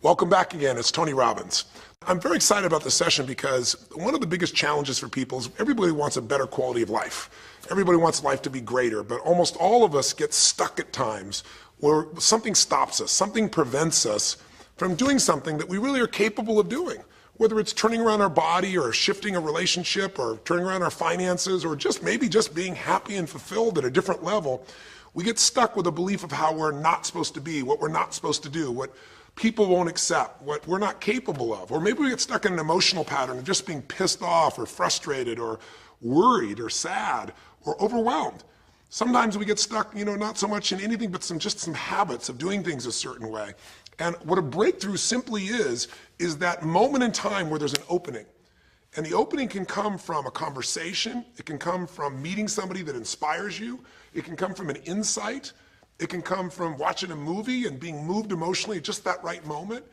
Welcome back again. It's Tony Robbins. I'm very excited about this session because one of the biggest challenges for people is everybody wants a better quality of life. Everybody wants life to be greater, but almost all of us get stuck at times where something stops us, something prevents us from doing something that we really are capable of doing. Whether it's turning around our body or shifting a relationship or turning around our finances or maybe just being happy and fulfilled at a different level, we get stuck with a belief of how we're not supposed to be, what we're not supposed to do, what people won't accept, what we're not capable of. Or maybe we get stuck in an emotional pattern of just being pissed off or frustrated or worried or sad or overwhelmed. Sometimes we get stuck, not so much in anything but some habits of doing things a certain way. And what a breakthrough simply is that moment in time where there's an opening. And the opening can come from a conversation, it can come from meeting somebody that inspires you, it can come from an insight, it can come from watching a movie and being moved emotionally at just that right moment.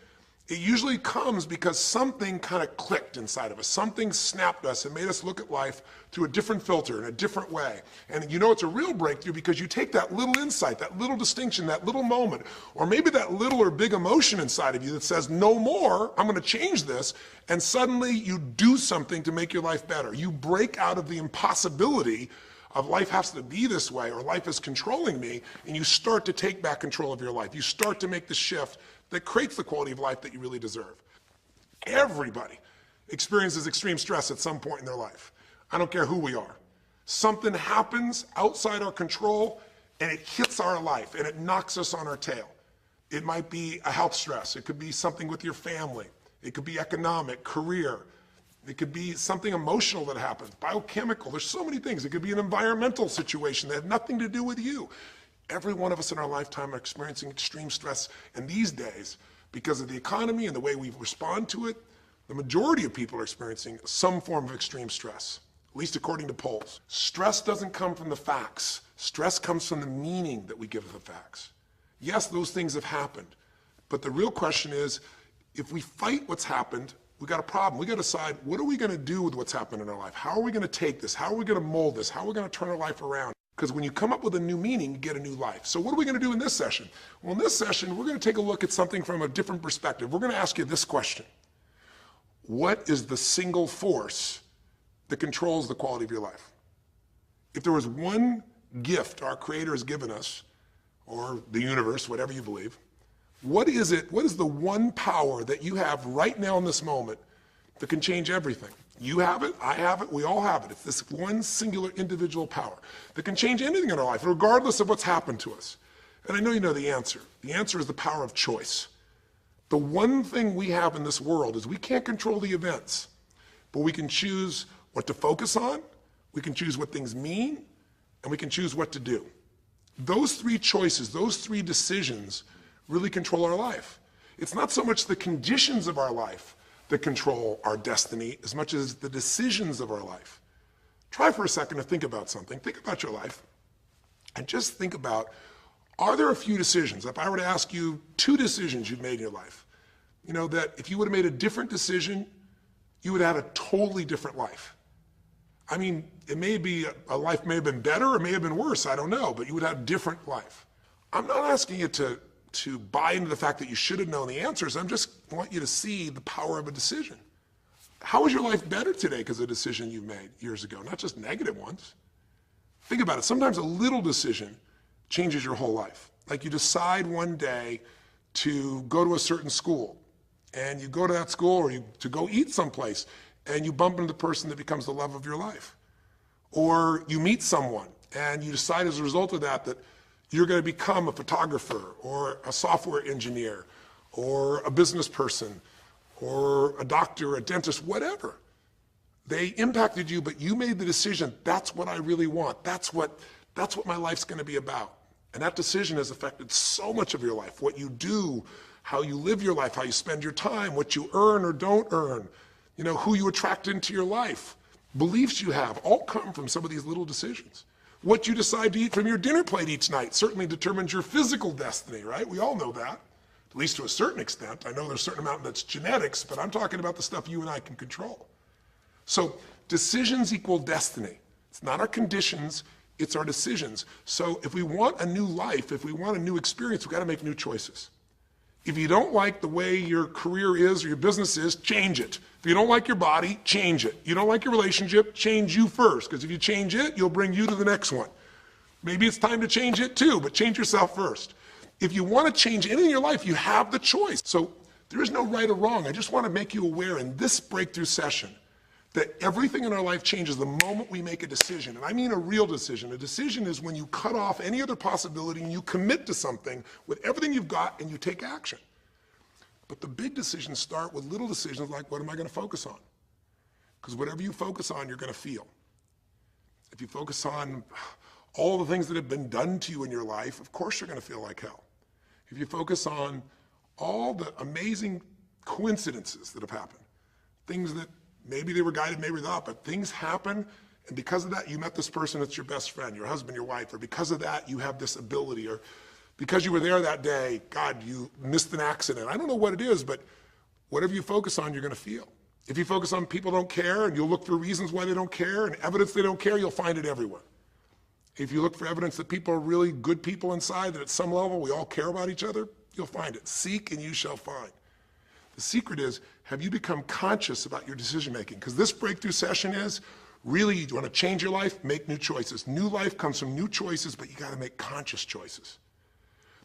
It usually comes because something kind of clicked inside of us. Something snapped us and made us look at life through a different filter in a different way. And it's a real breakthrough because you take that little insight, that little distinction, that little moment, or maybe that little or big emotion inside of you that says, no more, I'm going to change this. And suddenly you do something to make your life better. You break out of the impossibility of life has to be this way or life is controlling me, and you start to take back control of your life. You start to make the shift that creates the quality of life that you really deserve. Everybody experiences extreme stress at some point in their life. I don't care who we are. Something happens outside our control and it hits our life and it knocks us on our tail. It might be a health stress. It could be something with your family. It could be economic, career. It could be something emotional that happens, biochemical. There's so many things. It could be an environmental situation that had nothing to do with you. Every one of us in our lifetime are experiencing extreme stress. And these days, because of the economy and the way we respond to it, the majority of people are experiencing some form of extreme stress, at least according to polls. Stress doesn't come from the facts. Stress comes from the meaning that we give the facts. Yes, those things have happened. But the real question is, if we fight what's happened, we got a problem. We got to decide, what are we going to do with what's happened in our life? How are we going to take this? How are we going to mold this? How are we going to turn our life around? Because when you come up with a new meaning, you get a new life. So what are we going to do in this session? Well, in this session, we're going to take a look at something from a different perspective. We're going to ask you this question. What is the single force that controls the quality of your life? If there was one gift our Creator has given us, or the universe, whatever you believe, what is it? What is the one power that you have right now in this moment that can change everything? You have it, I have it, we all have it. It's this one singular individual power that can change anything in our life, regardless of what's happened to us. And I know you know the answer. The answer is the power of choice. The one thing we have in this world is we can't control the events, but we can choose what to focus on, we can choose what things mean, and we can choose what to do. Those three choices, those three decisions really control our life. It's not so much the conditions of our life that control our destiny as much as the decisions of our life. Try for a second to think about something. Think about your life and just think about, are there a few decisions? If I were to ask you 2 decisions you've made in your life, that if you would have made a different decision, you would have had a totally different life. I mean, it may be, a life may have been better or may have been worse, I don't know, but you would have a different life. I'm not asking you to buy into the fact that you should have known the answers. I just want you to see the power of a decision. How is your life better today because of a decision you made years ago, not just negative ones? Think about it. Sometimes a little decision changes your whole life. Like you decide one day to go to a certain school, and you go to that school or to go eat someplace, and you bump into the person that becomes the love of your life. Or you meet someone, and you decide as a result of that you're going to become a photographer or a software engineer or a business person or a doctor, a dentist, whatever. They impacted you, but you made the decision, that's what I really want. That's what my life's going to be about. And that decision has affected so much of your life. What you do, how you live your life, how you spend your time, what you earn or don't earn, who you attract into your life, beliefs you have, all come from some of these little decisions. What you decide to eat from your dinner plate each night certainly determines your physical destiny, right? We all know that, at least to a certain extent. I know there's a certain amount that's genetics, but I'm talking about the stuff you and I can control. So decisions equal destiny. It's not our conditions, it's our decisions. So if we want a new life, if we want a new experience, we've got to make new choices. If you don't like the way your career is or your business is, change it. If you don't like your body, change it. You don't like your relationship, change you first, because if you change it, you'll bring you to the next one. Maybe it's time to change it too, but change yourself first. If you want to change anything in your life, you have the choice. So there is no right or wrong. I just want to make you aware in this breakthrough session that everything in our life changes the moment we make a decision. And I mean a real decision. A decision is when you cut off any other possibility and you commit to something with everything you've got and you take action. But the big decisions start with little decisions like, what am I going to focus on? Because whatever you focus on, you're going to feel. If you focus on all the things that have been done to you in your life, of course you're going to feel like hell. If you focus on all the amazing coincidences that have happened, things that maybe they were guided, maybe not, but things happen, and because of that, you met this person that's your best friend, your husband, your wife, or because of that, you have this ability, or because you were there that day, God, you missed an accident. I don't know what it is, but whatever you focus on, you're going to feel. If you focus on people don't care, and you'll look for reasons why they don't care, and evidence they don't care, you'll find it everywhere. If you look for evidence that people are really good people inside, that at some level we all care about each other, you'll find it. Seek and you shall find. The secret is, have you become conscious about your decision making? Because this breakthrough session is, really, you want to change your life, make new choices. New life comes from new choices, but you got to make conscious choices.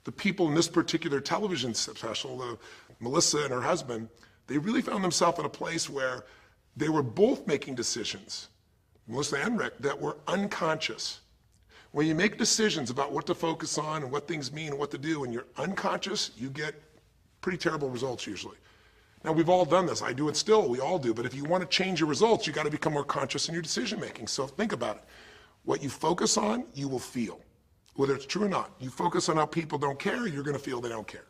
The people in this particular television special, Melissa and her husband, they really found themselves in a place where they were both making decisions, Melissa and Rick, that were unconscious. When you make decisions about what to focus on and what things mean and what to do, and you're unconscious, you get pretty terrible results usually. Now, we've all done this. I do it still. We all do. But if you want to change your results, you got to become more conscious in your decision making. So think about it. What you focus on, you will feel, whether it's true or not. You focus on how people don't care, you're going to feel they don't care.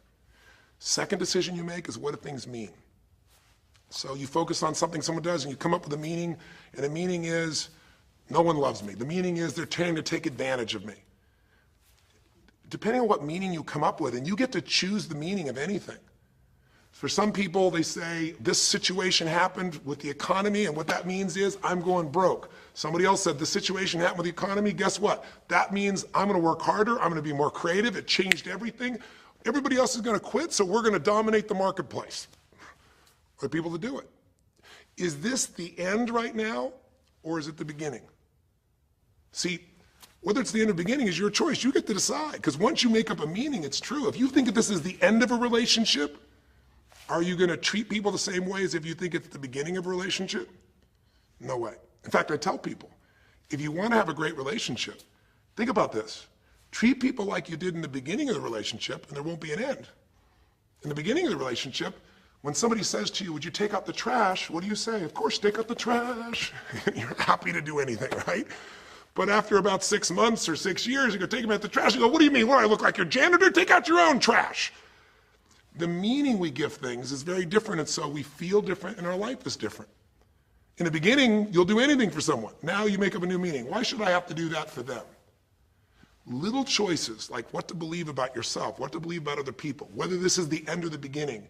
Second decision you make is, what do things mean? So you focus on something someone does, and you come up with a meaning, and the meaning is, no one loves me. The meaning is they're trying to take advantage of me. Depending on what meaning you come up with, and you get to choose the meaning of anything. For some people, they say, this situation happened with the economy, and what that means is, I'm going broke. Somebody else said, the situation happened with the economy, guess what? That means I'm gonna work harder, I'm gonna be more creative, it changed everything. Everybody else is gonna quit, so we're gonna dominate the marketplace. For people to do it. Is this the end right now, or is it the beginning? See, whether it's the end or beginning is your choice. You get to decide, because once you make up a meaning, it's true. If you think that this is the end of a relationship, are you going to treat people the same way as if you think it's the beginning of a relationship? No way. In fact, I tell people, if you want to have a great relationship, think about this. Treat people like you did in the beginning of the relationship, and there won't be an end. In the beginning of the relationship, when somebody says to you, would you take out the trash? What do you say? Of course, take out the trash. You're happy to do anything, right? But after about 6 months or 6 years, you go take them out the trash. You go, what do you mean? What, I look like your janitor? Take out your own trash. The meaning we give things is very different, and so we feel different, and our life is different. In the beginning, you'll do anything for someone. Now you make up a new meaning. Why should I have to do that for them? Little choices, like what to believe about yourself, what to believe about other people, whether this is the end or the beginning,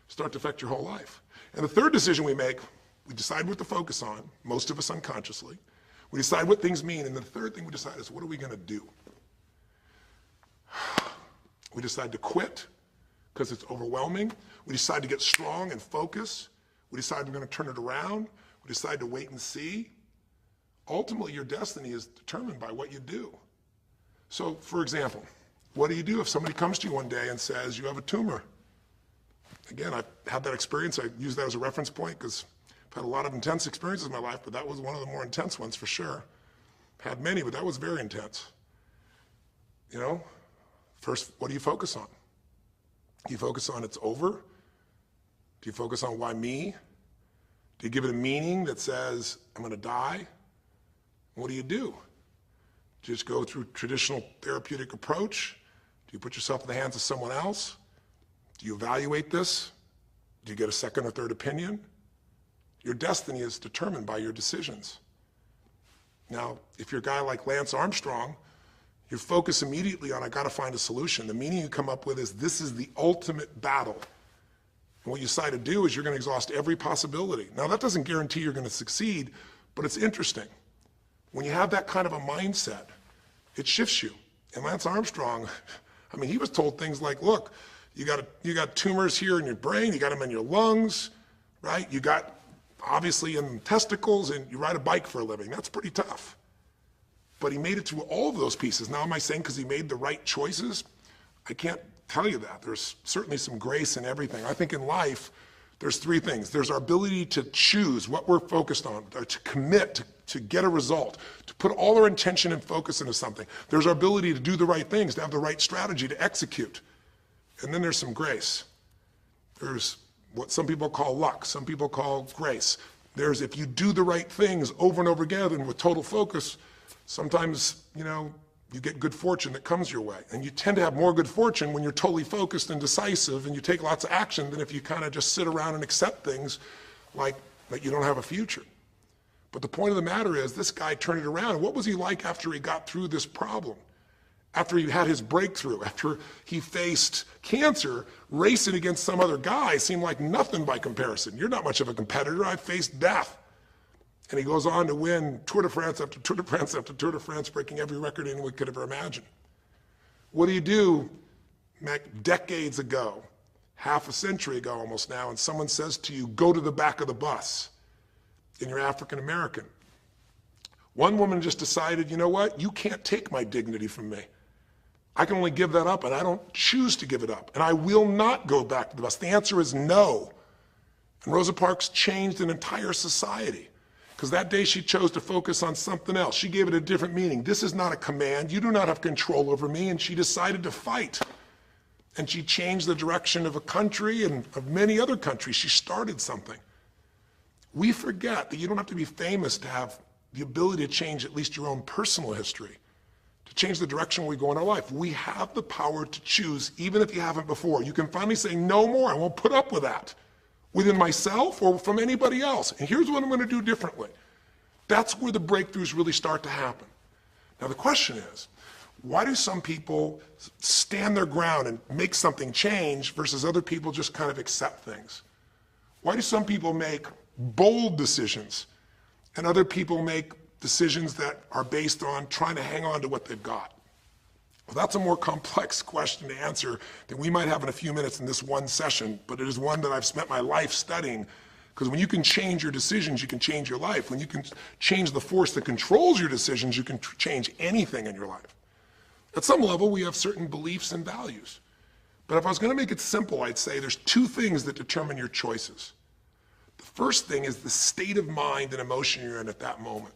start to affect your whole life. And the third decision we make, we decide what to focus on, most of us unconsciously. We decide what things mean, and the third thing we decide is, what are we going to do? We decide to quit because it's overwhelming. We decide to get strong and focus. We decide we're going to turn it around. We decide to wait and see. Ultimately, your destiny is determined by what you do. So, for example, what do you do if somebody comes to you one day and says, you have a tumor? Again, I've had that experience. I use that as a reference point because I've had a lot of intense experiences in my life, but that was one of the more intense ones for sure. I've had many, but that was very intense. You know, first, what do you focus on? Do you focus on it's over? Do you focus on why me? Do you give it a meaning that says, I'm going to die? What do? Do you just go through traditional therapeutic approach? Do you put yourself in the hands of someone else? Do you evaluate this? Do you get a second or third opinion? Your destiny is determined by your decisions. Now, if you're a guy like Lance Armstrong, you focus immediately on, I got to find a solution. The meaning you come up with is, this is the ultimate battle. And what you decide to do is you're going to exhaust every possibility. Now, that doesn't guarantee you're going to succeed, but it's interesting. When you have that kind of a mindset, it shifts you. And Lance Armstrong, I mean, he was told things like, look, You got tumors here in your brain, you got them in your lungs, right? You got obviously in testicles, and you ride a bike for a living. That's pretty tough. But he made it through all of those pieces. Now, am I saying because he made the right choices? I can't tell you that. There's certainly some grace in everything. I think in life, there's three things. There's our ability to choose what we're focused on, to commit, to get a result, to put all our intention and focus into something. There's our ability to do the right things, to have the right strategy, to execute. And then there's some grace. There's what some people call luck, some people call grace. There's if you do the right things over and over again and with total focus, sometimes, you get good fortune that comes your way. And you tend to have more good fortune when you're totally focused and decisive and you take lots of action than if you kind of just sit around and accept things like that you don't have a future. But the point of the matter is this guy turned it around. What was he like after he got through this problem? After he had his breakthrough, after he faced cancer, racing against some other guy seemed like nothing by comparison. You're not much of a competitor. I faced death. And he goes on to win Tour de France after Tour de France after Tour de France, breaking every record anyone could ever imagine. What do you do decades ago, half a century ago almost now, and someone says to you, go to the back of the bus, and you're African American? One woman just decided, you know what? You can't take my dignity from me. I can only give that up, and I don't choose to give it up. And I will not go back to the bus. The answer is no. And Rosa Parks changed an entire society. Because that day she chose to focus on something else. She gave it a different meaning. This is not a command. You do not have control over me. And she decided to fight. And she changed the direction of a country and of many other countries. She started something. We forget that you don't have to be famous to have the ability to change at least your own personal history, to change the direction we go in our life. We have the power to choose, even if you haven't before. You can finally say, no more, I won't put up with that, within myself or from anybody else. And here's what I'm going to do differently. That's where the breakthroughs really start to happen. Now the question is, why do some people stand their ground and make something change versus other people just kind of accept things? Why do some people make bold decisions and other people make decisions that are based on trying to hang on to what they've got? Well, that's a more complex question to answer than we might have in a few minutes in this one session, but it is one that I've spent my life studying, because when you can change your decisions, you can change your life. When you can change the force that controls your decisions, you can change anything in your life. At some level, we have certain beliefs and values. But if I was going to make it simple, I'd say there's two things that determine your choices. The first thing is the state of mind and emotion you're in at that moment.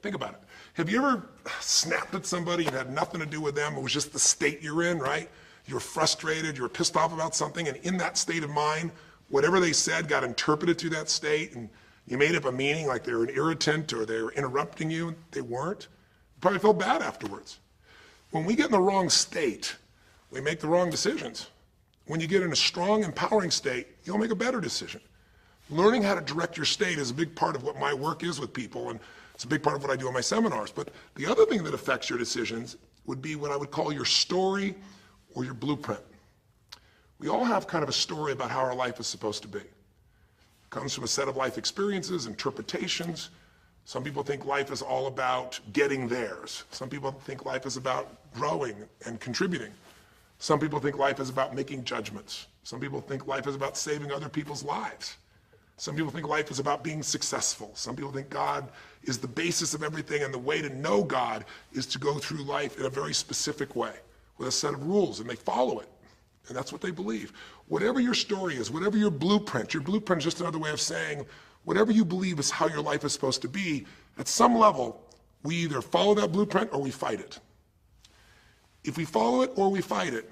Think about it. Have you ever snapped at somebody and had nothing to do with them? It was just the state you're in, right? You were frustrated, you were pissed off about something, and in that state of mind, whatever they said got interpreted through that state, and you made up a meaning like they were an irritant or they were interrupting you. They weren't. You probably felt bad afterwards. When we get in the wrong state, we make the wrong decisions. When you get in a strong, empowering state, you'll make a better decision. Learning how to direct your state is a big part of what my work is with people, and it's a big part of what I do in my seminars. But the other thing that affects your decisions would be what I would call your story or your blueprint. We all have kind of a story about how our life is supposed to be. It comes from a set of life experiences, interpretations. Some people think life is all about getting theirs. Some people think life is about growing and contributing. Some people think life is about making judgments. Some people think life is about saving other people's lives. Some people think life is about being successful. Some people think God is the basis of everything, and the way to know God is to go through life in a very specific way with a set of rules, and they follow it. And that's what they believe. Whatever your story is, whatever your blueprint is just another way of saying whatever you believe is how your life is supposed to be, at some level, we either follow that blueprint or we fight it. If we follow it or we fight it,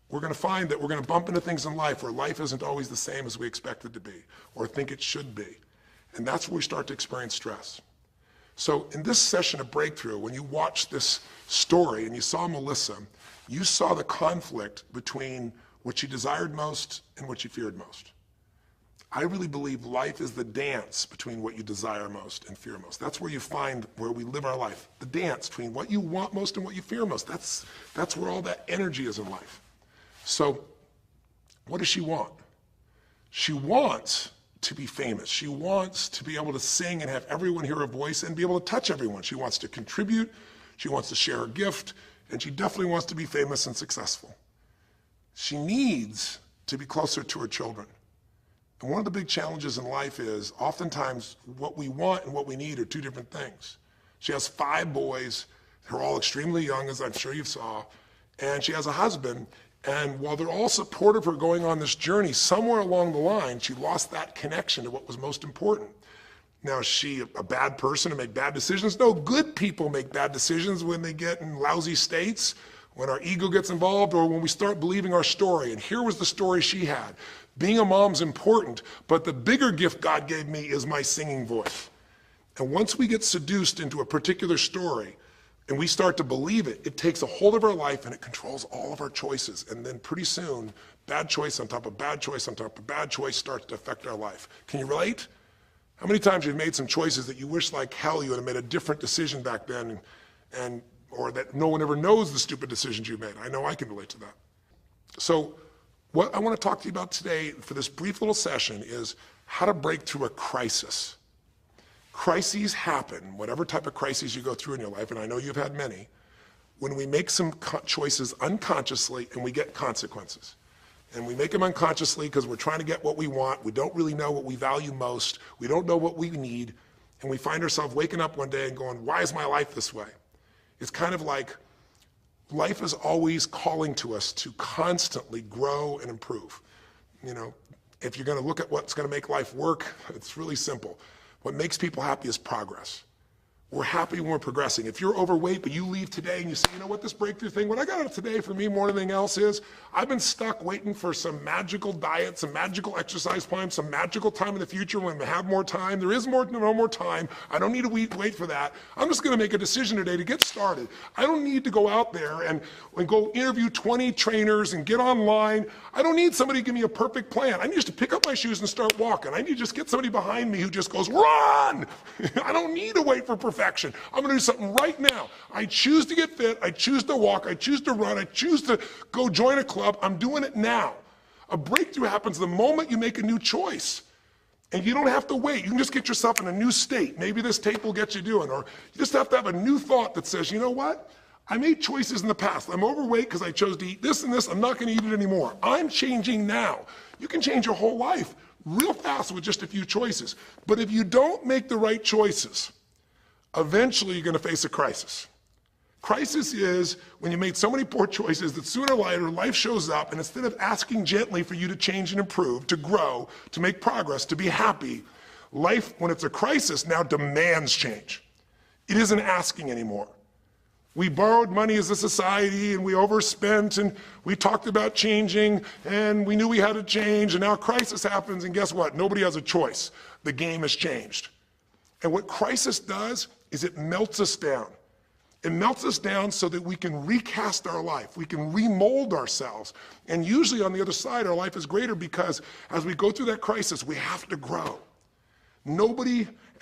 we're going to find that we're going to bump into things in life where life isn't always the same as we expect it to be or think it should be. And that's where we start to experience stress. So in this session of Breakthrough, when you watch this story and you saw Melissa, you saw the conflict between what she desired most and what she feared most. I really believe life is the dance between what you desire most and fear most. That's where you find where we live our life. The dance between what you want most and what you fear most. That's where all that energy is in life. So what does she want? She wants to be famous. She wants to be able to sing and have everyone hear her voice and be able to touch everyone. She wants to contribute. She wants to share her gift. And she definitely wants to be famous and successful. She needs to be closer to her children. And one of the big challenges in life is oftentimes what we want and what we need are two different things. She has 5 boys. They're all extremely young, as I'm sure you saw. And she has a husband. And while they're all supportive of her going on this journey, somewhere along the line, she lost that connection to what was most important. Now, is she a bad person to make bad decisions? No, good people make bad decisions when they get in lousy states, when our ego gets involved, or when we start believing our story. And here was the story she had. Being a mom's important, but the bigger gift God gave me is my singing voice. And once we get seduced into a particular story and we start to believe it, it takes a hold of our life and it controls all of our choices. And then pretty soon, bad choice on top of bad choice on top of bad choice starts to affect our life. Can you relate? How many times you've made some choices that you wish like hell you would have made a different decision back then, or that no one ever knows the stupid decisions you made? I know I can relate to that. So what I want to talk to you about today for this brief little session is how to break through a crisis. Crises happen, whatever type of crises you go through in your life, and I know you've had many, when we make some choices unconsciously and we get consequences. And we make them unconsciously because we're trying to get what we want. We don't really know what we value most. We don't know what we need. And we find ourselves waking up one day and going, why is my life this way? It's kind of like life is always calling to us to constantly grow and improve. You know, if you're going to look at what's going to make life work, it's really simple. What makes people happy is progress. We're happy when we're progressing. If you're overweight, but you leave today and you say, you know what, this breakthrough thing, what I got out of today for me more than anything else is, I've been stuck waiting for some magical diet, some magical exercise plan, some magical time in the future when we have more time. There is no more time. I don't need to wait for that. I'm just going to make a decision today to get started. I don't need to go out there and go interview 20 trainers and get online. I don't need somebody to give me a perfect plan. I need just to pick up my shoes and start walking. I need to just get somebody behind me who just goes, run! I don't need to wait for perfection. I'm going to do something right now. I choose to get fit. I choose to walk. I choose to run. I choose to go join a club. I'm doing it now. A breakthrough happens the moment you make a new choice. And you don't have to wait. You can just get yourself in a new state. Maybe this tape will get you doing. Or you just have to have a new thought that says, you know what? I made choices in the past. I'm overweight because I chose to eat this and this. I'm not going to eat it anymore. I'm changing now. You can change your whole life real fast with just a few choices. But if you don't make the right choices, eventually you're going to face a crisis. Crisis is when you made so many poor choices that sooner or later life shows up, and instead of asking gently for you to change and improve, to grow, to make progress, to be happy, life, when it's a crisis, now demands change. It isn't asking anymore. We borrowed money as a society and we overspent and we talked about changing and we knew we had to change, and now a crisis happens and guess what? Nobody has a choice. The game has changed. And what crisis does is it melts us down. It melts us down so that we can recast our life. We can remold ourselves. And usually on the other side, our life is greater because as we go through that crisis, we have to grow.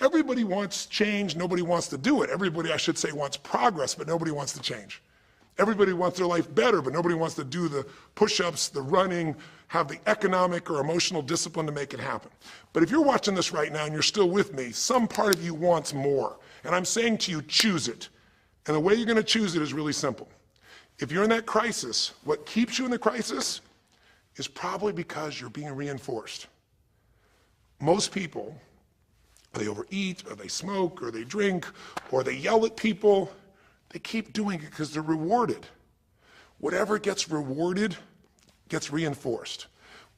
Everybody wants change. Nobody wants to do it. Everybody, I should say, wants progress, but nobody wants to change. Everybody wants their life better, but nobody wants to do the push-ups, the running, have the economic or emotional discipline to make it happen. But if you're watching this right now and you're still with me, some part of you wants more. And I'm saying to you, choose it. And the way you're going to choose it is really simple. If you're in that crisis, what keeps you in the crisis is probably because you're being reinforced. Most people, they overeat, or they smoke, or they drink, or they yell at people. They keep doing it because they're rewarded. Whatever gets rewarded gets reinforced.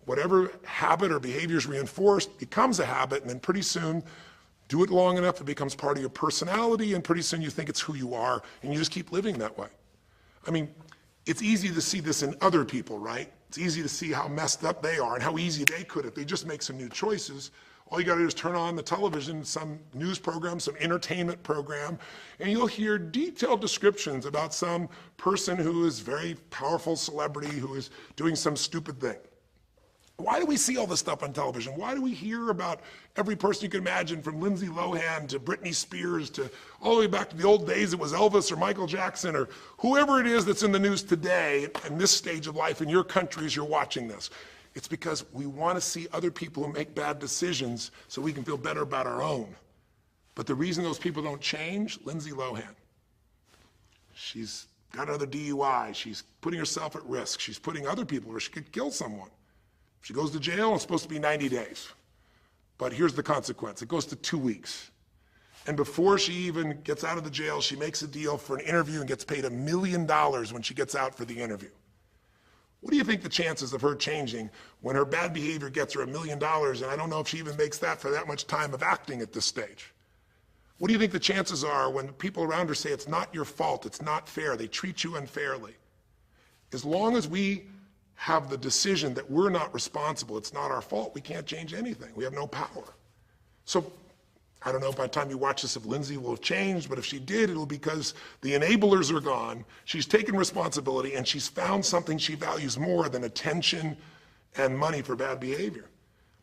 Whatever habit or behavior is reinforced becomes a habit, and then pretty soon, do it long enough, it becomes part of your personality, and pretty soon you think it's who you are, and you just keep living that way. I mean, it's easy to see this in other people, right? It's easy to see how messed up they are and how easy they could if they just make some new choices. All you gotta do is turn on the television, some news program, some entertainment program, and you'll hear detailed descriptions about some person who is very powerful celebrity who is doing some stupid thing. Why do we see all this stuff on television? Why do we hear about every person you can imagine, from Lindsay Lohan to Britney Spears to all the way back to the old days it was Elvis or Michael Jackson or whoever it is that's in the news today in this stage of life in your country as you're watching this? It's because we want to see other people who make bad decisions so we can feel better about our own. But the reason those people don't change, Lindsay Lohan, she's got another DUI. She's putting herself at risk. She's putting other people at risk. She could kill someone. She goes to jail, it's supposed to be 90 days. But here's the consequence. It goes to 2 weeks. And before she even gets out of the jail, she makes a deal for an interview and gets paid $1 million when she gets out for the interview. What do you think the chances of her changing when her bad behavior gets her $1 million, and I don't know if she even makes that for that much time of acting at this stage? What do you think the chances are when people around her say it's not your fault, it's not fair, they treat you unfairly? As long as we have the decision that we're not responsible, it's not our fault, we can't change anything. We have no power. So I don't know by the time you watch this if Lindsay will have changed, but if she did, it'll be because the enablers are gone, she's taken responsibility, and she's found something she values more than attention and money for bad behavior.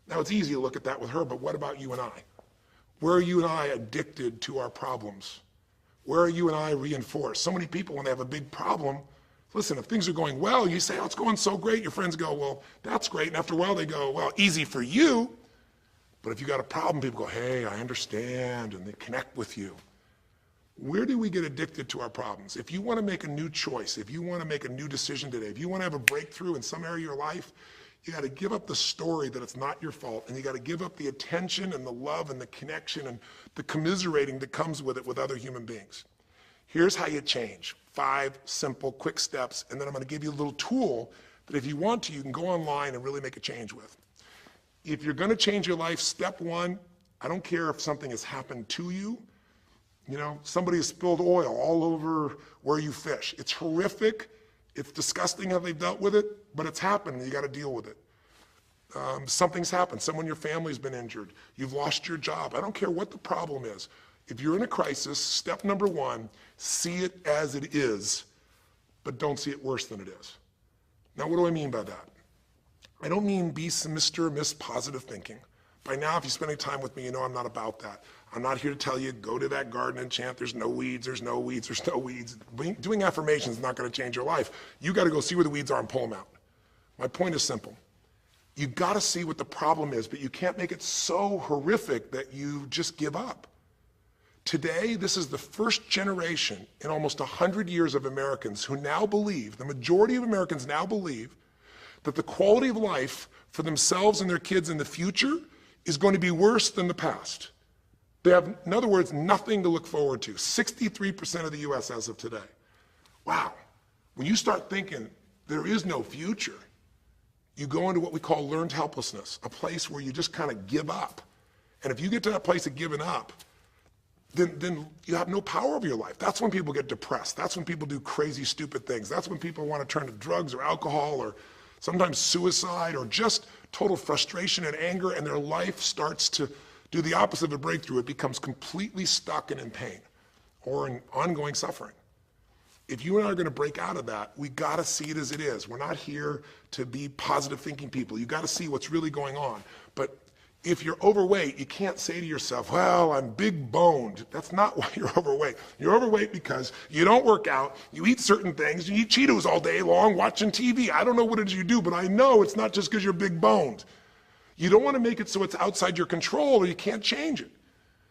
Now, it's easy to look at that with her, but what about you and I? Where are you and I addicted to our problems? Where are you and I reinforced? So many people, when they have a big problem, listen, if things are going well, you say, oh, it's going so great. Your friends go, well, that's great. And after a while, they go, well, easy for you. But if you got a problem, people go, hey, I understand, and they connect with you. Where do we get addicted to our problems? If you want to make a new choice, if you want to make a new decision today, if you want to have a breakthrough in some area of your life, you got to give up the story that it's not your fault, and you got to give up the attention and the love and the connection and the commiserating that comes with it with other human beings. Here's how you change. 5 simple, quick steps, and then I'm going to give you a little tool that if you want to, you can go online and really make a change with. If you're going to change your life, step 1, I don't care if something has happened to you. You know, somebody has spilled oil all over where you fish. It's horrific. It's disgusting how they've dealt with it, but it's happened and you got to deal with it. Something's happened. Someone in your family's been injured. You've lost your job. I don't care what the problem is. If you're in a crisis, step number 1, see it as it is, but don't see it worse than it is. Now, what do I mean by that? I don't mean be Mr. or Miss Positive Thinking. By now, if you're spending time with me, you know I'm not about that. I'm not here to tell you, go to that garden and chant, there's no weeds, there's no weeds, there's no weeds. Doing affirmations is not going to change your life. You got to go see where the weeds are and pull them out. My point is simple. You got to see what the problem is, but you can't make it so horrific that you just give up. Today, this is the first generation in almost 100 years of Americans who now believe, the majority of Americans now believe, that the quality of life for themselves and their kids in the future is going to be worse than the past. They have, in other words, nothing to look forward to. 63% of the US as of today. Wow. When you start thinking there is no future, you go into what we call learned helplessness, a place where you just kind of give up. And if you get to that place of giving up, then you have no power over your life. That's when people get depressed. That's when people do crazy, stupid things. That's when people want to turn to drugs or alcohol or sometimes suicide or just total frustration and anger, and their life starts to do the opposite of a breakthrough. It becomes completely stuck and in pain or in ongoing suffering. If you and I are going to break out of that, we got to see it as it is. We're not here to be positive thinking people. You got to see what's really going on. But if you're overweight, you can't say to yourself, well, I'm big boned. That's not why you're overweight. You're overweight because you don't work out, you eat certain things, you eat Cheetos all day long, watching TV. I don't know what it is you do, but I know it's not just because you're big boned. You don't want to make it so it's outside your control or you can't change it.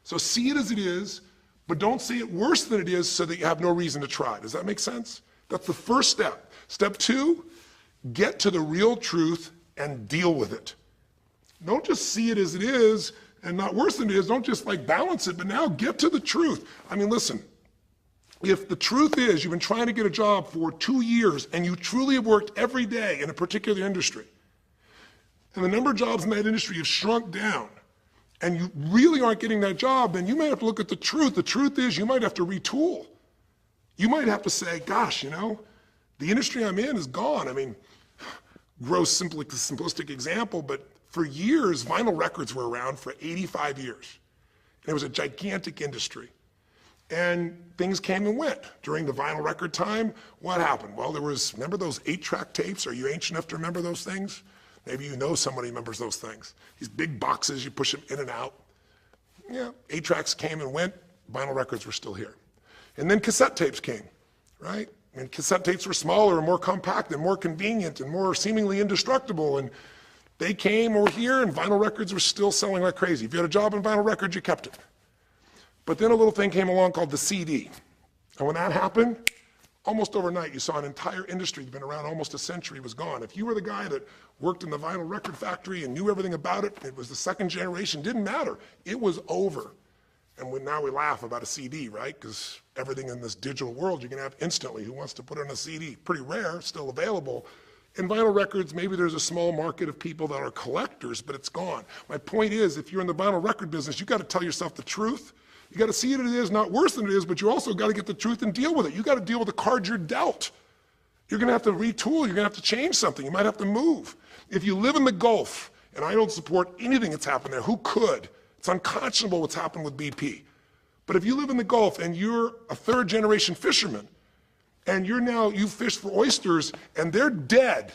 So see it as it is, but don't see it worse than it is so that you have no reason to try. Does that make sense? That's the first step. Step 2, get to the real truth and deal with it. Don't just see it as it is and not worse than it is. Don't just like balance it, but now get to the truth. I mean, listen, if the truth is you've been trying to get a job for 2 years and you truly have worked every day in a particular industry, and the number of jobs in that industry have shrunk down, and you really aren't getting that job, then you might have to look at the truth. The truth is you might have to retool. You might have to say, gosh, you know, the industry I'm in is gone. I mean, gross, simplistic example, but for years, vinyl records were around for 85 years. And it was a gigantic industry. And things came and went. During the vinyl record time, what happened? Well, there was, remember those 8-track tapes? Are you ancient enough to remember those things? Maybe you know somebody remembers those things. These big boxes, you push them in and out. Yeah, 8-tracks came and went, vinyl records were still here. And then cassette tapes came, right? And cassette tapes were smaller and more compact and more convenient and more seemingly indestructible. And they came over here and vinyl records were still selling like crazy. If you had a job in vinyl records, you kept it. But then a little thing came along called the CD. And when that happened, Almost overnight, you saw an entire industry that's been around almost a century was gone. If you were the guy that worked in the vinyl record factory and knew everything about it, it was the second generation, didn't matter. It was over. And now we laugh about a CD, right? Because everything in this digital world you can have instantly. Who wants to put on a CD? Pretty rare, still available. In vinyl records, maybe there's a small market of people that are collectors, but it's gone. My point is, if you're in the vinyl record business, you got to tell yourself the truth. You got to see it as it is, not worse than it is, but you also got to get the truth and deal with it. You got to deal with the cards you're dealt. You're going to have to retool. You're going to have to change something. You might have to move. If you live in the Gulf, and I don't support anything that's happened there, who could? It's unconscionable what's happened with BP. But if you live in the Gulf and you're a third generation fisherman, and you fish for oysters and they're dead,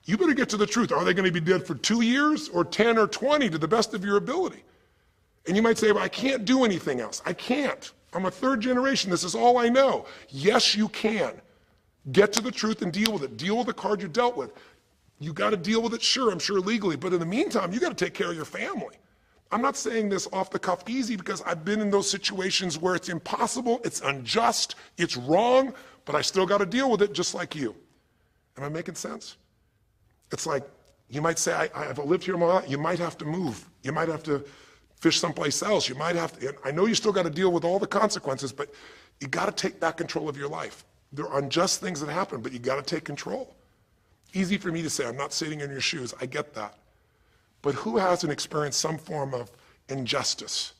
you better get to the truth. Are they going to be dead for 2 years or 10 or 20 to the best of your ability? And you might say, well, I can't do anything else. I can't. I'm a third generation. This is all I know. Yes, you can. Get to the truth and deal with it. Deal with the card you're dealt with. You got to deal with it, sure, I'm sure legally, but in the meantime, you got to take care of your family. I'm not saying this off the cuff easy because I've been in those situations where it's impossible, it's unjust, it's wrong, but I still got to deal with it just like you. Am I making sense? It's like, you might say, I've lived here my life. You might have to move. You might have to fish someplace else. You might have to, I know you still got to deal with all the consequences, but you got to take back control of your life. There are unjust things that happen, but you got to take control. Easy for me to say, I'm not sitting in your shoes. I get that. But who hasn't experienced some form of injustice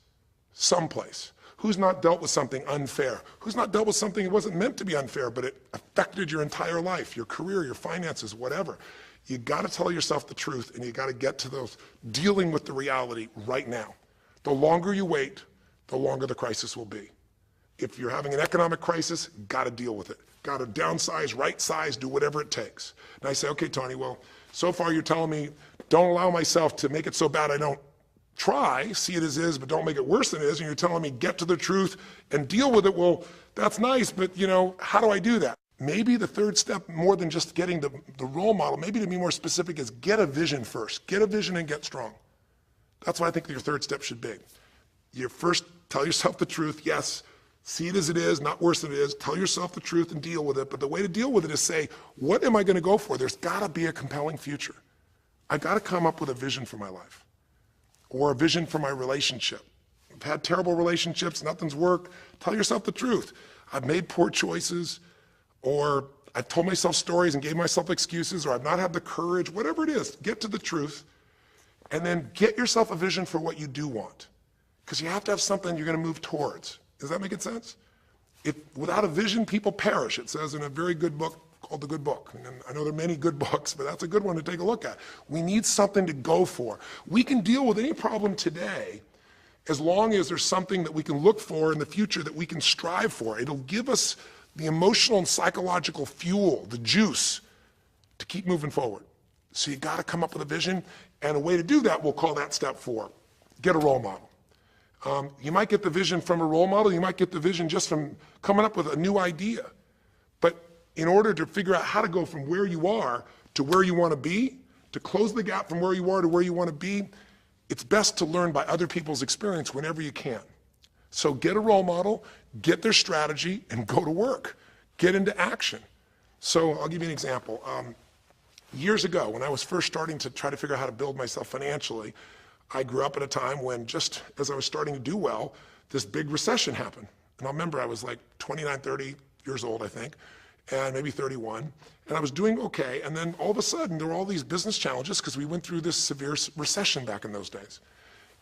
someplace? Who's not dealt with something unfair? Who's not dealt with something that wasn't meant to be unfair, but it affected your entire life, your career, your finances, whatever? You got to tell yourself the truth, and you got to get to those dealing with the reality right now. The longer you wait, the longer the crisis will be. If you're having an economic crisis, got to deal with it. Got to downsize, right size, do whatever it takes. And I say, okay, Tony, well, so far you're telling me don't allow myself to make it so bad I don't try, see it as is, but don't make it worse than it is. And you're telling me get to the truth and deal with it. Well, that's nice, but how do I do that? Maybe the third step, more than just getting the role model, maybe to be more specific, is get a vision first. Get a vision and get strong. That's what I think your third step should be. You first tell yourself the truth. Yes, see it as it is, not worse than it is. Tell yourself the truth and deal with it. But the way to deal with it is say, what am I going to go for? There's got to be a compelling future. I got to come up with a vision for my life or a vision for my relationship. I've had terrible relationships, nothing's worked. Tell yourself the truth. I've made poor choices, or I've told myself stories and gave myself excuses, or I've not had the courage, whatever it is. Get to the truth. And then get yourself a vision for what you do want. Because you have to have something you're going to move towards. Does that make sense? Without a vision, people perish. It says in a very good book called The Good Book. And I know there are many good books, but that's a good one to take a look at. We need something to go for. We can deal with any problem today as long as there's something that we can look for in the future that we can strive for. It'll give us the emotional and psychological fuel, the juice, to keep moving forward. So you got to come up with a vision, and a way to do that, we'll call that step 4. Get a role model. You might get the vision from a role model. You might get the vision just from coming up with a new idea. But in order to figure out how to go from where you are to where you want to be, to close the gap from where you are to where you want to be, it's best to learn by other people's experience whenever you can. So get a role model, get their strategy, and go to work. Get into action. So I'll give you an example. Years ago, when I was first starting to try to figure out how to build myself financially, I grew up at a time when, just as I was starting to do well, this big recession happened. And I remember I was like 29, 30 years old, I think, and maybe 31, and I was doing okay, and then all of a sudden there were all these business challenges because we went through this severe recession back in those days.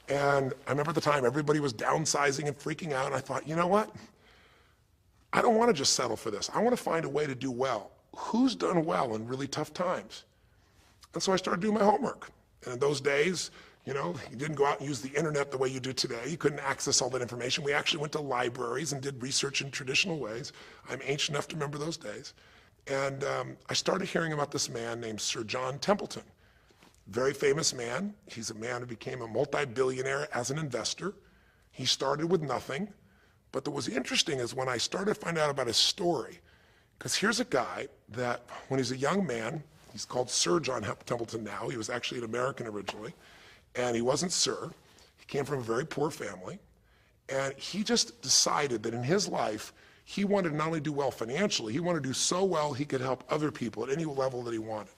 And I remember at the time everybody was downsizing and freaking out, and I thought, you know what? I don't want to just settle for this. I want to find a way to do well. Who's done well in really tough times? And so I started doing my homework. And in those days, you didn't go out and use the internet the way you do today. You couldn't access all that information. We actually went to libraries and did research in traditional ways. I'm ancient enough to remember those days. And I started hearing about this man named Sir John Templeton. Very famous man. He's a man who became a multi-billionaire as an investor. He started with nothing. But what was interesting is when I started to find out about his story, because here's a guy that when he's a young man, he's called Sir John Templeton now. He was actually an American originally. And he wasn't Sir. He came from a very poor family. And he just decided that in his life, He wanted to not only do well financially, he wanted to do so well he could help other people at any level that he wanted.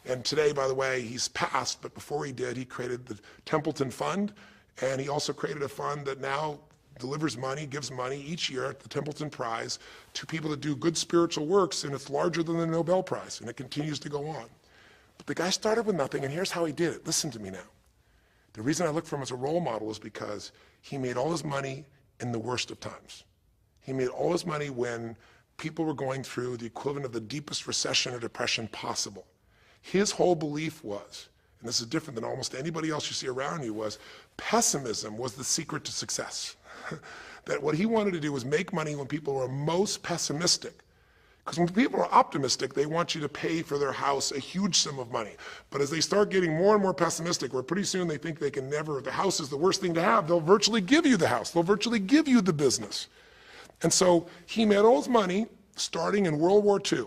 And today, by the way, he's passed, but before he did, he created the Templeton Fund, and he also created a fund that now delivers money, gives money each year at the Templeton Prize to people that do good spiritual works, and it's larger than the Nobel Prize, and it continues to go on. But the guy started with nothing, and here's how he did it. Listen to me now. The reason I look for him as a role model is because he made all his money in the worst of times. He made all his money when people were going through the equivalent of the deepest recession or depression possible. His whole belief was, and this is different than almost anybody else you see around you, was pessimism was the secret to success. That what he wanted to do was make money when people were most pessimistic. Because when people are optimistic, they want you to pay for their house a huge sum of money. But as they start getting more and more pessimistic, where pretty soon they think they can never, the house is the worst thing to have, they'll virtually give you the house. They'll virtually give you the business. And so he made all his money starting in World War II.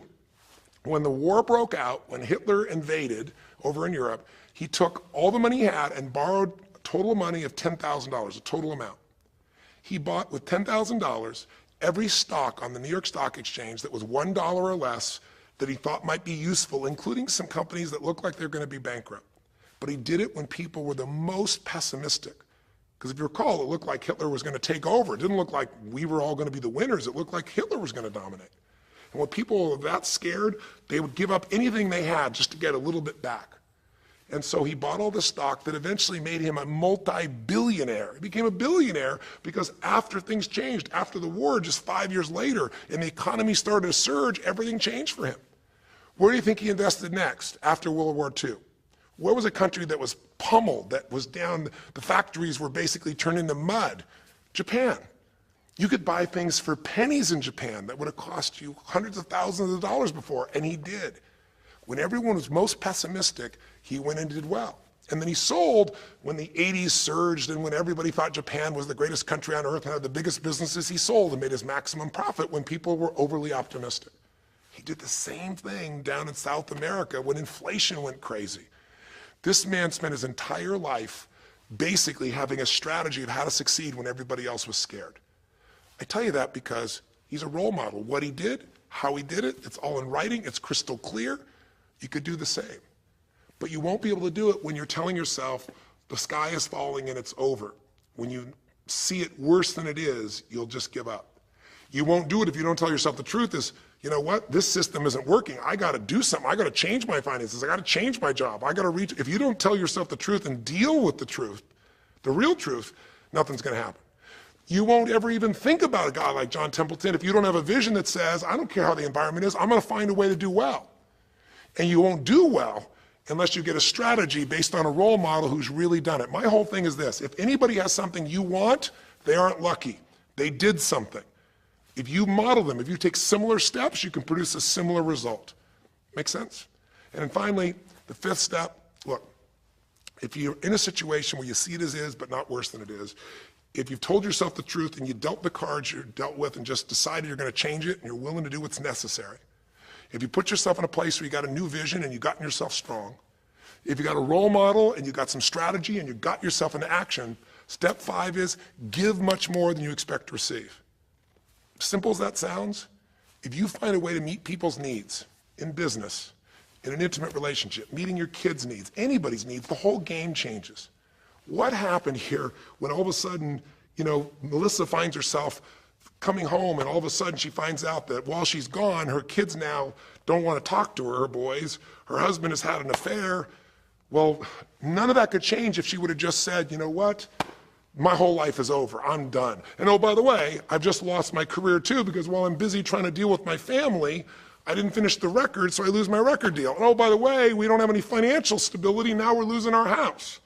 When the war broke out, when Hitler invaded over in Europe, he took all the money he had and borrowed a total money of $10,000, a total amount. He bought with $10,000 every stock on the New York Stock Exchange that was $1 or less that he thought might be useful, including some companies that looked like they're going to be bankrupt. But he did it when people were the most pessimistic. Because if you recall, it looked like Hitler was going to take over. It didn't look like we were all going to be the winners. It looked like Hitler was going to dominate. And when people were that scared, they would give up anything they had just to get a little bit back. And so he bought all the stock that eventually made him a multi-billionaire. He became a billionaire because after things changed, after the war, just 5 years later, and the economy started to surge, everything changed for him. Where do you think he invested next after World War II? Where was a country that was pummeled, that was down, the factories were basically turned into mud? Japan. You could buy things for pennies in Japan that would have cost you hundreds of thousands of dollars before, and he did. When everyone was most pessimistic, he went and did well. And then he sold when the 80s surged and when everybody thought Japan was the greatest country on earth and had the biggest businesses, he sold and made his maximum profit when people were overly optimistic. He did the same thing down in South America when inflation went crazy. This man spent his entire life basically having a strategy of how to succeed when everybody else was scared. I tell you that because he's a role model. What he did, how he did it, it's all in writing, it's crystal clear. You could do the same. But you won't be able to do it when you're telling yourself the sky is falling and it's over. When you see it worse than it is, you'll just give up. You won't do it if you don't tell yourself the truth is, you know what, this system isn't working. I got to do something. I got to change my finances. I got to change my job. I got to reach. If you don't tell yourself the truth and deal with the truth, the real truth, nothing's going to happen. You won't ever even think about a guy like John Templeton if you don't have a vision that says, I don't care how the environment is, I'm going to find a way to do well. And you won't do well unless you get a strategy based on a role model who's really done it. My whole thing is this: if anybody has something you want, they aren't lucky. They did something. If you model them, if you take similar steps, you can produce a similar result. Make sense? And then finally, the fifth step, look, if you're in a situation where you see it as is, but not worse than it is, if you've told yourself the truth and you dealt the cards you're dealt with and just decided you're going to change it and you're willing to do what's necessary, if you put yourself in a place where you got a new vision and you gotten yourself strong, if you got a role model and you got some strategy and you got yourself into action, step 5 is give much more than you expect to receive. Simple as that sounds, if you find a way to meet people's needs in business, in an intimate relationship, meeting your kids' needs, anybody's needs, the whole game changes. What happened here when all of a sudden, Melissa finds herself coming home and all of a sudden she finds out that while she's gone, her kids now don't want to talk to her, her boys, her husband has had an affair. Well, none of that could change if she would have just said, you know what, my whole life is over, I'm done. And oh, by the way, I've just lost my career too because while I'm busy trying to deal with my family, I didn't finish the record, so I lose my record deal. And oh, by the way, we don't have any financial stability, now we're losing our house.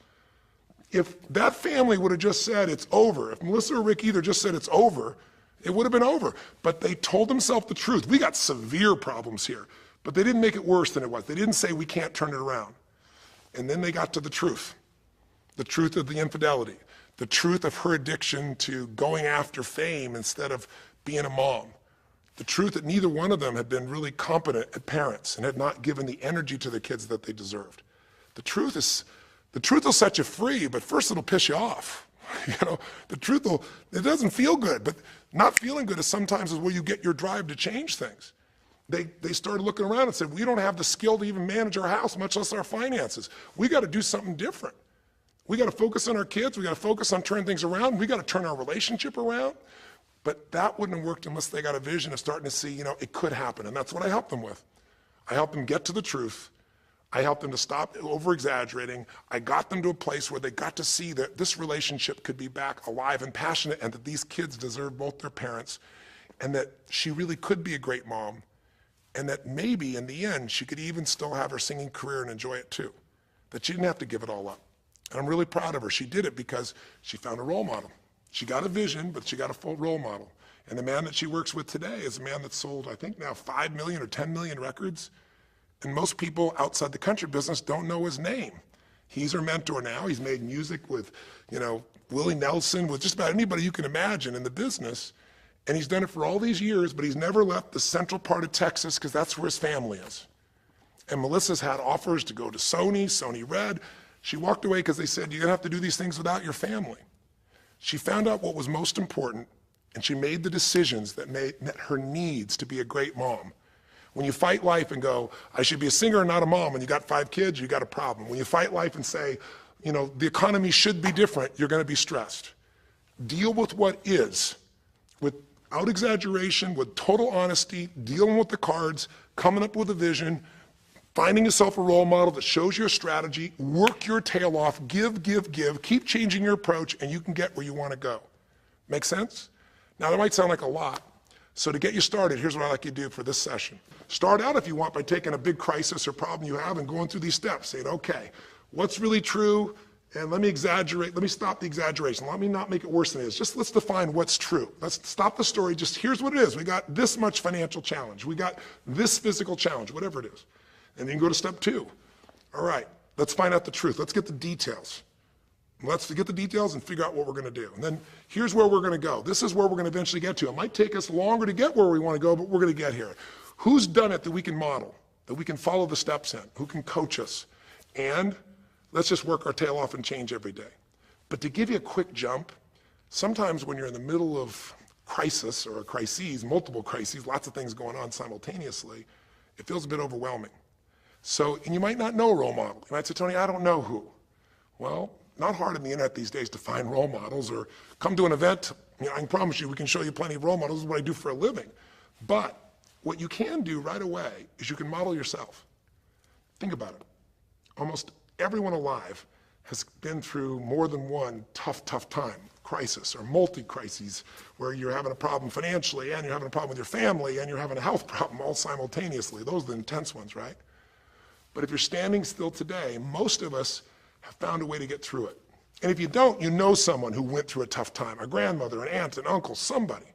If that family would have just said it's over, if Melissa or Rick either just said it's over, it would have been over. But they told themselves the truth. We got severe problems here, but they didn't make it worse than it was. They didn't say we can't turn it around. And then they got to the truth of the infidelity, the truth of her addiction to going after fame instead of being a mom, the truth that neither one of them had been really competent at parents and had not given the energy to the kids that they deserved. The truth will set you free, but first it'll piss you off. The truth it doesn't feel good, but Not feeling good is sometimes where you get your drive to change things. They started looking around and said, we don't have the skill to even manage our house, much less our finances. We got to do something different. We got to focus on our kids. We got to focus on turning things around. We got to turn our relationship around. But that wouldn't have worked unless they got a vision of starting to see, it could happen. And that's what I helped them with. I helped them get to the truth. I helped them to stop over-exaggerating. I got them to a place where they got to see that this relationship could be back alive and passionate, and that these kids deserve both their parents, and that she really could be a great mom, and that maybe in the end she could even still have her singing career and enjoy it too, that she didn't have to give it all up. And I'm really proud of her. She did it because she found a role model. She got a vision, but she got a full role model. And the man that she works with today is a man that's sold, I think now 5 million or 10 million records. And most people outside the country business don't know his name. He's her mentor now. He's made music with, Willie Nelson, with just about anybody you can imagine in the business. And he's done it for all these years, but he's never left the central part of Texas because that's where his family is. And Melissa's had offers to go to Sony Red. She walked away because they said, you're gonna have to do these things without your family. She found out what was most important, and she made the decisions that met her needs to be a great mom. When you fight life and go, I should be a singer and not a mom, and you got 5 kids, you got a problem. When you fight life and say, the economy should be different, you're gonna be stressed. Deal with what is, without exaggeration, with total honesty, dealing with the cards, coming up with a vision, finding yourself a role model that shows your strategy, work your tail off, give, keep changing your approach, and you can get where you wanna go. Make sense? Now that might sound like a lot. So to get you started, here's what I'd like you to do for this session. Start out, if you want, by taking a big crisis or problem you have and going through these steps, saying, okay, what's really true? And let me stop the exaggeration. Let me not make it worse than it is. Let's define what's true. Let's stop the story. Just here's what it is. We got this much financial challenge. We got this physical challenge, whatever it is. And then you go to step 2. All right, let's find out the truth. Let's get the details. Let's get the details and figure out what we're gonna do. And then here's where we're gonna go. This is where we're gonna eventually get to. It might take us longer to get where we wanna go, but we're gonna get here. Who's done it that we can model, that we can follow the steps in, who can coach us? And let's just work our tail off and change every day. But to give you a quick jump, sometimes when you're in the middle of crisis or crises, multiple crises, lots of things going on simultaneously, it feels a bit overwhelming. So, and you might not know a role model. You might say, Tony, I don't know who. Well, not hard on the internet these days to find role models, or come to an event. I can promise you we can show you plenty of role models. This is what I do for a living. But what you can do right away is you can model yourself. Think about it. Almost everyone alive has been through more than one tough time, crisis or multi-crises, where you're having a problem financially and you're having a problem with your family and you're having a health problem all simultaneously. Those are the intense ones, right? But if you're standing still today, most of us have found a way to get through it. And if you don't, you know someone who went through a tough time, a grandmother, an aunt, an uncle, somebody.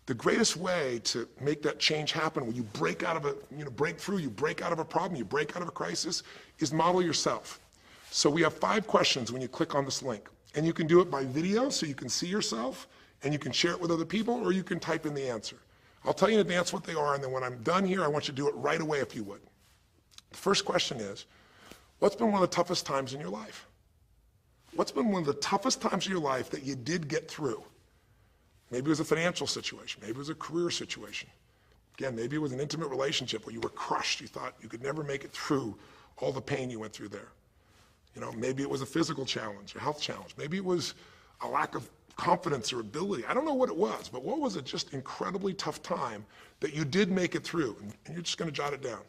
The greatest way to make that change happen, when you break out of break through, you break out of a problem, you break out of a crisis, is model yourself. So we have 5 questions when you click on this link. And you can do it by video, so you can see yourself, and you can share it with other people, or you can type in the answer. I'll tell you in advance what they are, and then when I'm done here, I want you to do it right away if you would. The first question is, what's been one of the toughest times in your life? What's been one of the toughest times in your life that you did get through? Maybe it was a financial situation. Maybe it was a career situation. Again, maybe it was an intimate relationship where you were crushed. You thought you could never make it through all the pain you went through there. Maybe it was a physical challenge, a health challenge. Maybe it was a lack of confidence or ability. I don't know what it was, but what was a just incredibly tough time that you did make it through? And you're just gonna jot it down.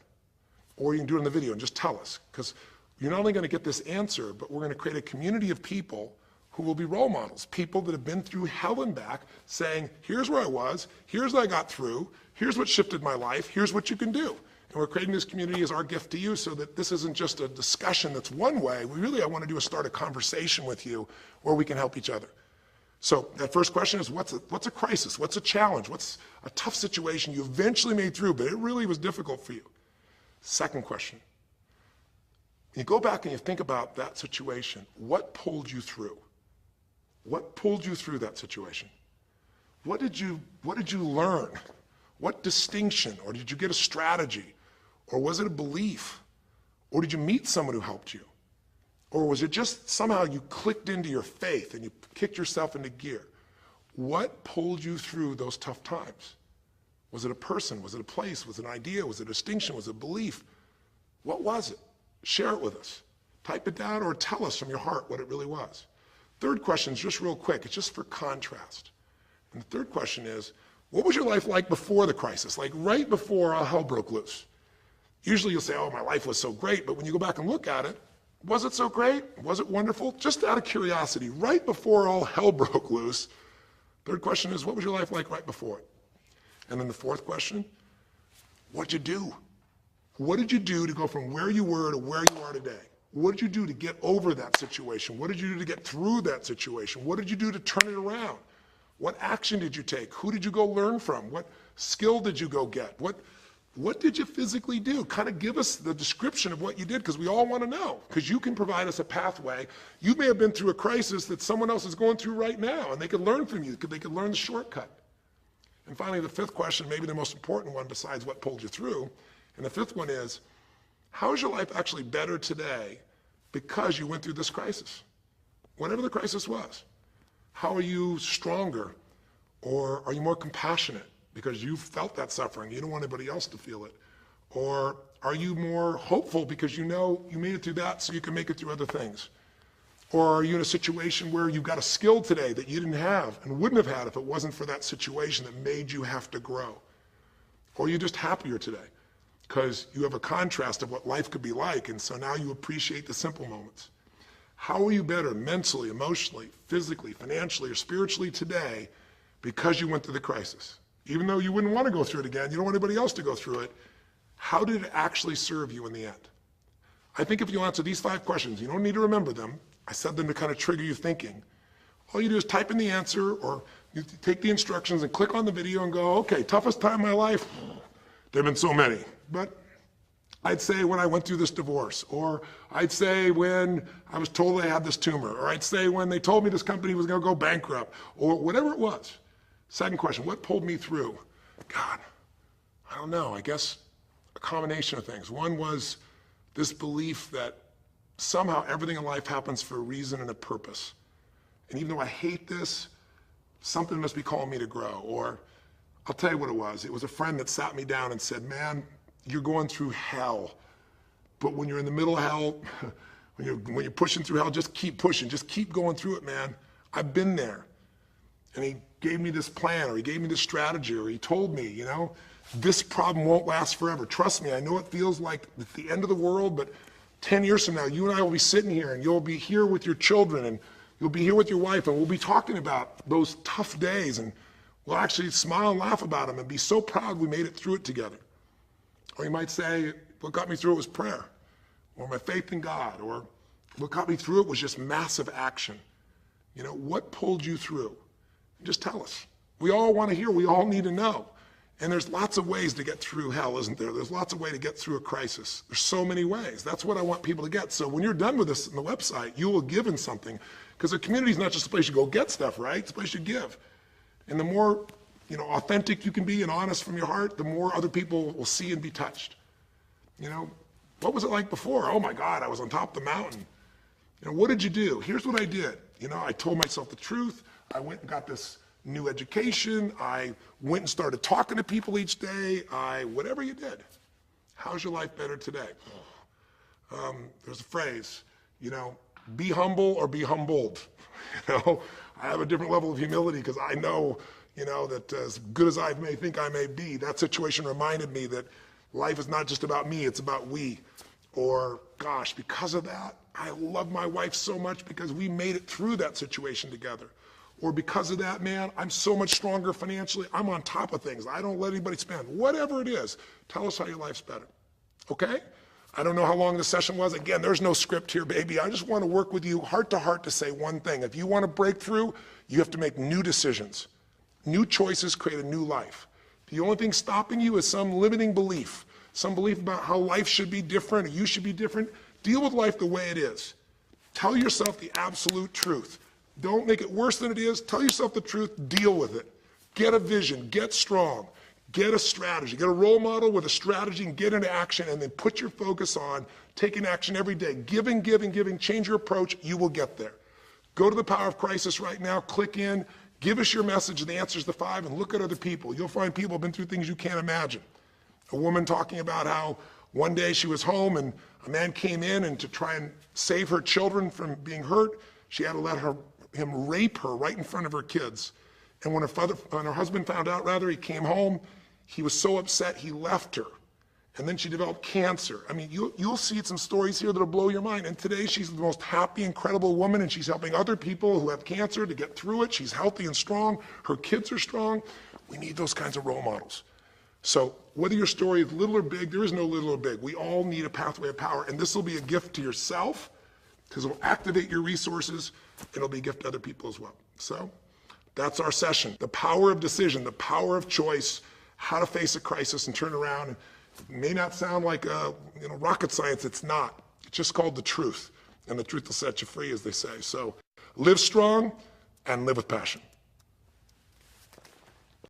Or you can do it in the video and just tell us, because you're not only gonna get this answer, but we're gonna create a community of people who will be role models, people that have been through hell and back, saying, here's where I was, here's what I got through, here's what shifted my life, here's what you can do. And we're creating this community as our gift to you, so that this isn't just a discussion that's one way. I want to do is start a conversation with you where we can help each other. So that first question is, what's a crisis? What's a challenge? What's a tough situation you eventually made through, but it really was difficult for you? Second question, when you go back and you think about that situation, what pulled you through? What pulled you through that situation? What did you learn? What distinction? Or did you get a strategy? Or was it a belief? Or did you meet someone who helped you? Or was it just somehow you clicked into your faith and you kicked yourself into gear? What pulled you through those tough times? Was it a person? Was it a place? Was it an idea? Was it a distinction? Was it a belief? What was it? Share it with us. Type it down or tell us from your heart what it really was. Third question is just real quick. It's just for contrast. And the third question is, what was your life like before the crisis? Like right before all hell broke loose? Usually you'll say, oh, my life was so great. But when you go back and look at it, was it so great? Was it wonderful? Just out of curiosity, right before all hell broke loose, third question is, what was your life like right before it? And then the fourth question, what'd you do? What did you do to go from where you were to where you are today? What did you do to get over that situation? What did you do to get through that situation? What did you do to turn it around? What action did you take? Who did you go learn from? What skill did you go get? What did you physically do? Kind of give us the description of what you did, because we all want to know, because you can provide us a pathway. You may have been through a crisis that someone else is going through right now, and they could learn from you. They could learn the shortcut. And finally, the fifth question, maybe the most important one besides what pulled you through, and the fifth one is, how is your life actually better today because you went through this crisis? Whatever the crisis was. How are you stronger? Or are you more compassionate because you felt that suffering? You don't want anybody else to feel it. Or are you more hopeful because you know you made it through that so you can make it through other things? Or are you in a situation where you've got a skill today that you didn't have and wouldn't have had if it wasn't for that situation that made you have to grow? Or are you just happier today because you have a contrast of what life could be like, and so now you appreciate the simple moments? How are you better mentally, emotionally, physically, financially, or spiritually today because you went through the crisis? Even though you wouldn't want to go through it again, you don't want anybody else to go through it, how did it actually serve you in the end? I think if you answer these 5 questions, you don't need to remember them. I said them to kind of trigger you thinking. All you do is type in the answer, or you take the instructions and click on the video and go, okay, toughest time in my life? There have been so many, but I'd say when I went through this divorce, or I'd say when I was told I had this tumor, or I'd say when they told me this company was going to go bankrupt, or whatever it was. Second question, what pulled me through? God, I don't know, I guess a combination of things. One was this belief that somehow everything in life happens for a reason and a purpose. And even though I hate this, something must be calling me to grow. Or I'll tell you what it was. It was a friend that sat me down and said, man, you're going through hell. But when you're in the middle of hell, when you're pushing through hell, just keep pushing. Just keep going through it, man. I've been there. And he gave me this plan, or he gave me this strategy, or he told me, you know, this problem won't last forever. Trust me, I know it feels like it's the end of the world, but 10 years from now, you and I will be sitting here, and you'll be here with your children, and you'll be here with your wife, and we'll be talking about those tough days, and we'll actually smile and laugh about them and be so proud we made it through it together. Or you might say, what got me through it was prayer, or my faith in God, or what got me through it was just massive action. You know, what pulled you through? Just tell us. We all want to hear, we all need to know. And there's lots of ways to get through hell, isn't there? There's lots of ways to get through a crisis. There's so many ways. That's what I want people to get. So when you're done with this on the website, you will give in something, because a community is not just a place you go get stuff, right? It's a place you give. And the more, you know, authentic you can be and honest from your heart, the more other people will see and be touched. You know, what was it like before? Oh my God, I was on top of the mountain. You know, what did you do? Here's what I did. You know, I told myself the truth. I went and got this new education. I went and started talking to people each day. Whatever you did. How's your life better today? There's a phrase, you know, be humble or be humbled. You know, I have a different level of humility because I know, you know, that as good as I may think I may be, that situation reminded me that life is not just about me, it's about we. Or, gosh, because of that, I love my wife so much because we made it through that situation together. Or because of that, man, I'm so much stronger financially. I'm on top of things. I don't let anybody spend. Whatever it is, tell us how your life's better. Okay? I don't know how long the session was. Again, there's no script here, baby. I just want to work with you heart to heart to say one thing. If you want to break through, you have to make new decisions. New choices create a new life. The only thing stopping you is some limiting belief, some belief about how life should be different or you should be different. Deal with life the way it is. Tell yourself the absolute truth. Don't make it worse than it is. Tell yourself the truth. Deal with it. Get a vision. Get strong. Get a strategy. Get a role model with a strategy and get into action, and then put your focus on taking action every day. Giving, giving, giving. Change your approach. You will get there. Go to the Power of Crisis right now. Click in. Give us your message and the answers to 5 and look at other people. You'll find people have been through things you can't imagine. A woman talking about how one day she was home and a man came in, and to try and save her children from being hurt, she had to let him rape her right in front of her kids. And when her husband found out, he came home, he was so upset he left her. And then she developed cancer. I mean, you'll see some stories here that'll blow your mind. And today she's the most happy, incredible woman, and she's helping other people who have cancer to get through it. She's healthy and strong. Her kids are strong. We need those kinds of role models. So whether your story is little or big, there is no little or big. We all need a pathway of power. And this will be a gift to yourself because it will activate your resources, and it'll be a gift to other people as well. So that's our session. The power of decision, the power of choice, how to face a crisis and turn around. It may not sound like rocket science. It's not. It's just called the truth. And the truth will set you free, as they say. So live strong and live with passion.